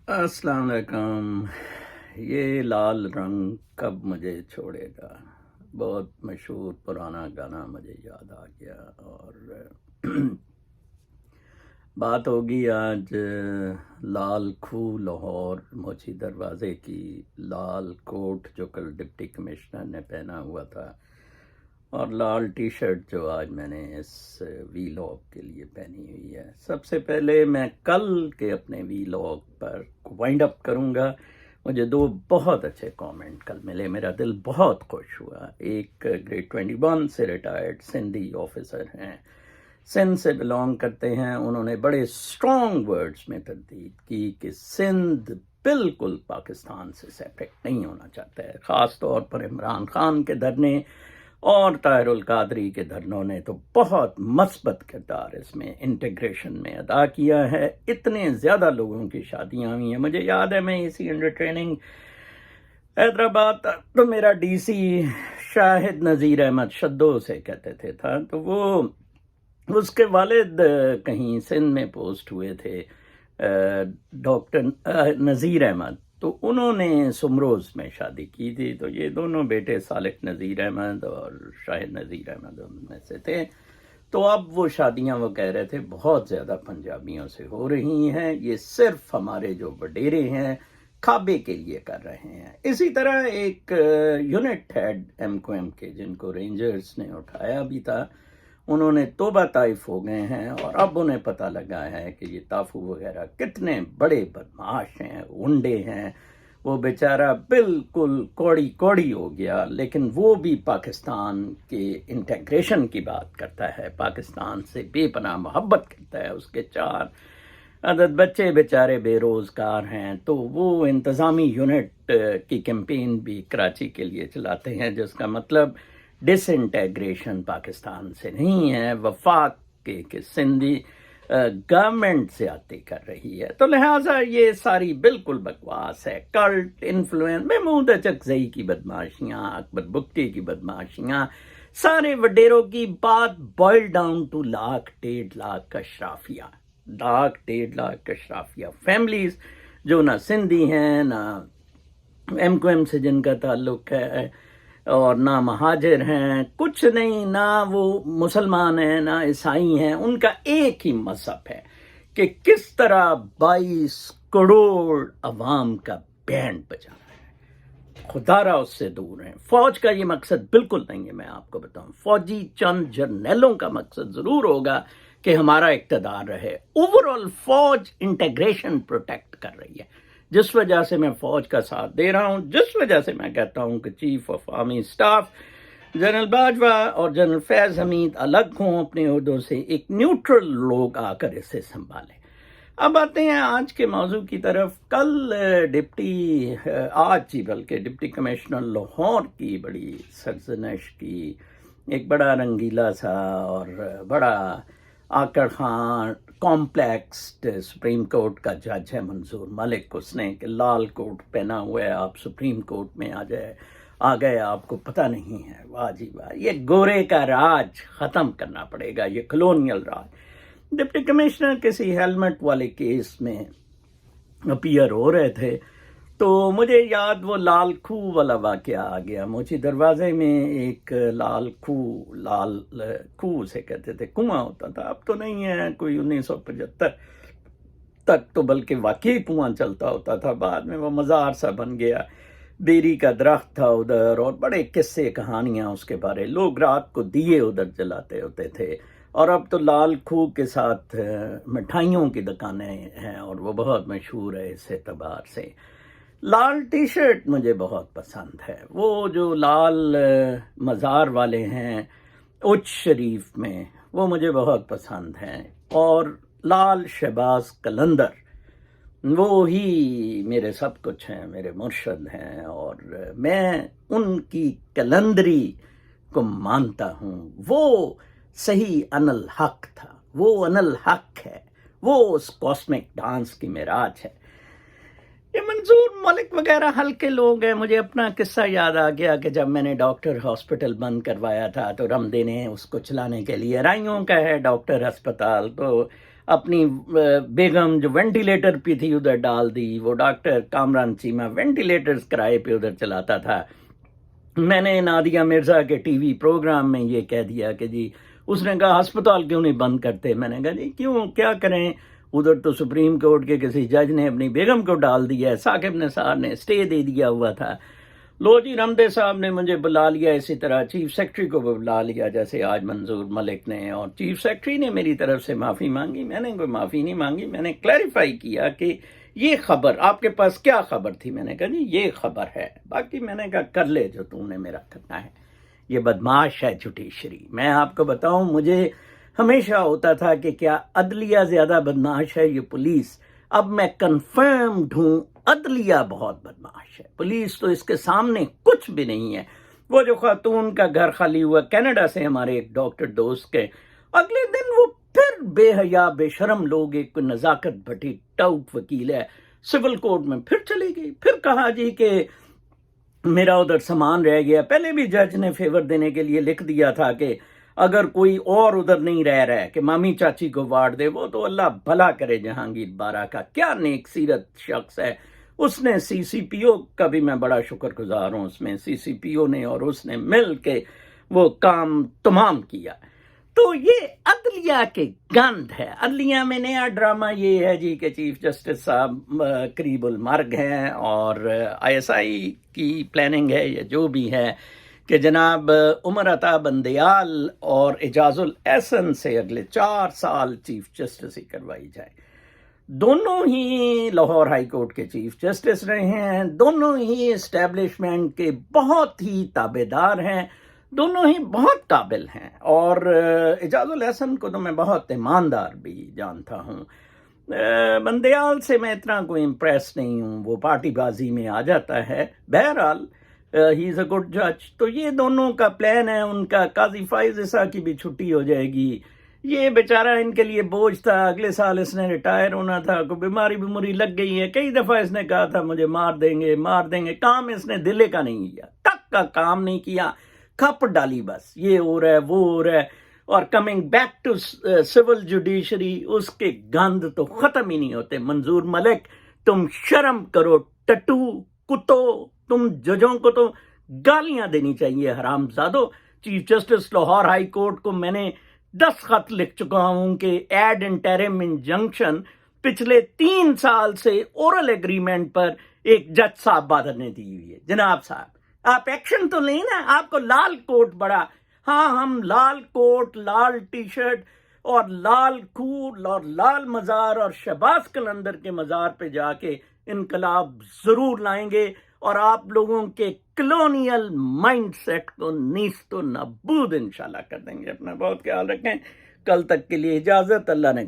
अस्सलाम वालेकुम। ये लाल रंग कब मुझे छोड़ेगा, बहुत मशहूर पुराना गाना मुझे याद आ गया। और बात होगी आज लाल खूह लाहौर मोची दरवाज़े की। लाल कोट जो कल डिप्टी कमिश्नर ने पहना हुआ था और लाल टी शर्ट जो आज मैंने इस वीलॉग के लिए पहनी हुई है। सबसे पहले मैं कल के अपने वीलॉग पर वाइंड अप करूँगा। मुझे दो बहुत अच्छे कमेंट कल मिले, मेरा दिल बहुत खुश हुआ। एक ग्रेड 21 से रिटायर्ड सिंधी ऑफिसर हैं, सिंध से बिलोंग करते हैं। उन्होंने बड़े स्ट्रॉन्ग वर्ड्स में तरदीद की कि सिंध बिल्कुल पाकिस्तान से सेपरेट नहीं होना चाहता है। ख़ास तौर पर इमरान खान के धरने और ताहिरुल कादरी के धरनों ने तो बहुत मस्बत किरदार इसमें इंटीग्रेशन में अदा किया है। इतने ज़्यादा लोगों की शादियां हुई हैं। मुझे याद है मैं इसी अंडर ट्रेनिंग हैदराबाद तो मेरा डीसी शाहिद नज़ीर अहमद शद्दो से कहते थे था, तो वो उसके वालिद कहीं सिंध में पोस्ट हुए थे, डॉक्टर नज़ीर अहमद, तो उन्होंने सुमरोज़ में शादी की थी। तो ये दोनों बेटे सालिक नज़ीर अहमद और शाहिद नज़ीर अहमद उनमें से थे। तो अब वो शादियां वो कह रहे थे बहुत ज़्यादा पंजाबियों से हो रही हैं, ये सिर्फ हमारे जो वडेरे हैं खाबे के लिए कर रहे हैं। इसी तरह एक यूनिट हेड एमक्यूएम के जिनको रेंजर्स ने उठाया भी था, उन्होंने तोबा ताइफ हो गए हैं और अब उन्हें पता लगा है कि ये ताफू वगैरह कितने बड़े बदमाश हैं, गुंडे हैं। वो बेचारा बिल्कुल कौड़ी कौड़ी हो गया, लेकिन वो भी पाकिस्तान के इंटीग्रेशन की बात करता है, पाकिस्तान से बेपनाह मोहब्बत करता है। उसके 4 अदद बच्चे बेचारे बेरोज़गार हैं, तो वो इंतज़ामी यूनिट की कैंपेन भी कराची के लिए चलाते हैं, जिसका मतलब डिसइंटेग्रेशन पाकिस्तान से नहीं है, वफाक के सिंधी गवर्नमेंट ज़्यादती कर रही है। तो लिहाजा ये सारी बिल्कुल बकवास है। कल्ट इन्फ्लुएंस, महमूद अचकज़ई की बदमाशियाँ, अकबर बुक्टी की बदमाशियाँ, सारे वडेरों की बात बॉयल डाउन टू 1,00,000-1,50,000 अशराफिया, 1,00,000-1,50,000 अशराफिया फैमिलीज़ जो ना सिंधी हैं, ना एमक्यूएम से जिनका ताल्लुक है और ना महाजिर हैं, कुछ नहीं, ना वो मुसलमान हैं ना ईसाई हैं। उनका एक ही मजहब है कि किस तरह 22 करोड़ अवाम का बैंड बजाना है। खुदारा उससे दूर हैं। फौज का ये मकसद बिल्कुल नहीं है। मैं आपको बताऊं, फौजी चंद जर्नैलों का मकसद जरूर होगा कि हमारा इक्तदार रहे। ओवरऑल फौज इंटीग्रेशन प्रोटेक्ट कर रही है, जिस वजह से मैं फौज का साथ दे रहा हूं, जिस वजह से मैं कहता हूं कि chief of army staff general Bajwa और जनरल फैज हमीद अलग हों अपने ओहदों से, एक न्यूट्रल लोग आकर इसे संभालें। अब आते हैं आज के मौजू की तरफ। कल आज ही बल्कि डिप्टी कमिश्नर लाहौर की बड़ी सरजनश की, एक बड़ा रंगीला सा और बड़ा आकर खान कॉम्प्लेक्स सुप्रीम कोर्ट का जज है मंजूर मलिक, उसने कि लाल कोट पहना हुआ है आप सुप्रीम कोर्ट में आ गए, आपको पता नहीं है। वाह जी वाह, ये गोरे का राज ख़त्म करना पड़ेगा, ये कॉलोनियल राज। डिप्टी कमिश्नर किसी हेलमेट वाले केस में अपीयर हो रहे थे, तो मुझे याद वो लाल खूह वाला वाक़या आ गया। मोची दरवाजे में एक लाल खूह से कहते थे, कुआं होता था, अब तो नहीं है, कोई 1975 तक तो बल्कि वाकई कुआं चलता होता था, बाद में वो मज़ार सा बन गया। बेरी का दरख्त था उधर और बड़े किस्से कहानियाँ उसके बारे, लोग रात को दिए उधर जलाते होते थे। और अब तो लाल खूह के साथ मिठाइयों की दुकानें हैं और वो बहुत मशहूर है इस एतबार से। लाल टी शर्ट मुझे बहुत पसंद है, वो जो लाल मज़ार वाले हैं उच्च शरीफ में, वो मुझे बहुत पसंद हैं। और लाल शहबाज कलंदर, वो ही मेरे सब कुछ हैं, मेरे मुर्शद हैं और मैं उनकी कलंदरी को मानता हूँ। वो सही अनल हक था, वो अनल हक है, वो उस कॉस्मिक डांस की मेराज है। ये मंजूर मलिक वगैरह हल्के लोग हैं। मुझे अपना किस्सा याद आ गया कि जब मैंने डॉक्टर हॉस्पिटल बंद करवाया था, तो रमदे ने उसको चलाने के लिए, राइयों का है डॉक्टर अस्पताल, तो اپنی بیگم جو وینٹیلیٹر پہ تھی ادھر ڈال دی. وہ ڈاکٹر کامران چیمہ وینٹیلیٹرز کرائے پہ ادھر چلاتا تھا. میں نے نادیہ مرزا کے ٹی وی پروگرام میں یہ کہہ دیا کہ جی اس نے کہا ہسپتال کیوں نہیں بند کرتے. میں نے کہا جی کیوں کیا کریں, ادھر تو سپریم کورٹ کے کسی جج نے اپنی بیگم کو ڈال دیا ہے, ثاقب نثار نے اسٹے دے دیا ہوا تھا. لو جی رمدے صاحب نے مجھے بلا لیا, اسی طرح چیف سیکرٹری کو بھی بلا لیا جیسے آج منظور ملک نے, اور چیف سیکرٹری نے میری طرف سے معافی مانگی. میں نے کوئی معافی نہیں مانگی, میں نے کلیریفائی کیا کہ یہ خبر آپ کے پاس کیا خبر تھی. میں نے کہا جی یہ خبر ہے, باقی میں نے کہا کر لے جو تم نے میرا کرنا ہے. یہ بدماش ہے جوڈیشری. میں آپ کو بتاؤں مجھے ہمیشہ ہوتا تھا کہ کیا عدلیہ زیادہ بدماش ہے یا پولیس. اب میں کنفرمڈ ہوں عدلیہ بہت بدماش ہے, پولیس تو اس کے سامنے کچھ بھی نہیں ہے. وہ جو خاتون کا گھر خالی ہوا کینیڈا سے ہمارے ایک ڈاکٹر دوست کے, اگلے دن وہ پھر بے حیا بے شرم لوگ, ایک نزاکت بھٹی ٹاؤٹ وکیل ہے, سول کورٹ میں پھر چلی گئی. پھر کہا جی کہ میرا ادھر سامان رہ گیا. پہلے بھی جج نے فیور دینے کے لیے لکھ دیا تھا کہ اگر کوئی اور ادھر نہیں رہ رہا ہے کہ مامی چاچی کو وارڈ دے. وہ تو اللہ بھلا کرے جہانگیر بارہ کا, کیا نیک سیرت شخص ہے. اس نے سی سی پی او کا بھی میں بڑا شکر گزار ہوں, اس میں سی سی پی او نے اور اس نے مل کے وہ کام تمام کیا. تو یہ عدلیہ کے گند ہے. عدلیہ میں نیا ڈرامہ یہ ہے جی کہ چیف جسٹس صاحب قریب المرگ ہیں, اور آئی ایس آئی کی پلاننگ ہے یا جو بھی ہے کہ جناب عمر عطا بندیال اور اعجاز الاحسن سے اگلے 4 سال چیف جسٹس ہی کروائی جائے. دونوں ہی لاہور ہائی کورٹ کے چیف جسٹس رہے ہیں, دونوں ہی اسٹیبلشمنٹ کے بہت ہی تابع دار ہیں, دونوں ہی بہت قابل ہیں. اور اعجاز الاحسن کو تو میں بہت ایماندار بھی جانتا ہوں. بندیال سے میں اتنا کوئی امپریس نہیں ہوں, وہ پارٹی بازی میں آ جاتا ہے. بہرحال ہی از اے گڈ جج. تو یہ دونوں کا پلان ہے ان کا. قاضی فائز عیسیٰ کی بھی چھٹی ہو جائے گی. یہ بیچارہ ان کے لیے بوجھ تھا, اگلے سال اس نے ریٹائر ہونا تھا, کوئی بیماری لگ گئی ہے. کئی دفعہ اس نے کہا تھا مجھے مار دیں گے. کام اس نے دلے کا نہیں کیا, تک کا کام نہیں کیا, کھپ ڈالی بس. یہ ہو رہا ہے وہ ہو رہا ہے. اور coming back to civil judiciary, اس کے گند تو ختم ہی نہیں ہوتے. منظور ملک تم شرم کرو, ٹٹو کتو, تم ججوں کو تو گالیاں دینی چاہیے حرام زادو. Chief justice Lahore high court کو میں نے 10 خط لکھ چکا ہوں کہ ایڈ انٹرم انجنکشن پچھلے 3 سال سے اورل ایگریمنٹ پر ایک جج صاحب بادر نے دی ہوئی ہے. جناب صاحب آپ ایکشن تو لیں نا. آپ کو لال کوٹ بڑا, ہاں ہم لال کوٹ, لال ٹی شرٹ اور لال کھول اور لال مزار اور شہباز قلندر کے مزار پہ جا کے انقلاب ضرور لائیں گے, اور آپ لوگوں کے کلونیل مائنڈ سیٹ کو نیست و نابود انشاءاللہ کر دیں گے. اپنا بہت خیال رکھیں. کل تک کے لیے اجازت. اللہ نے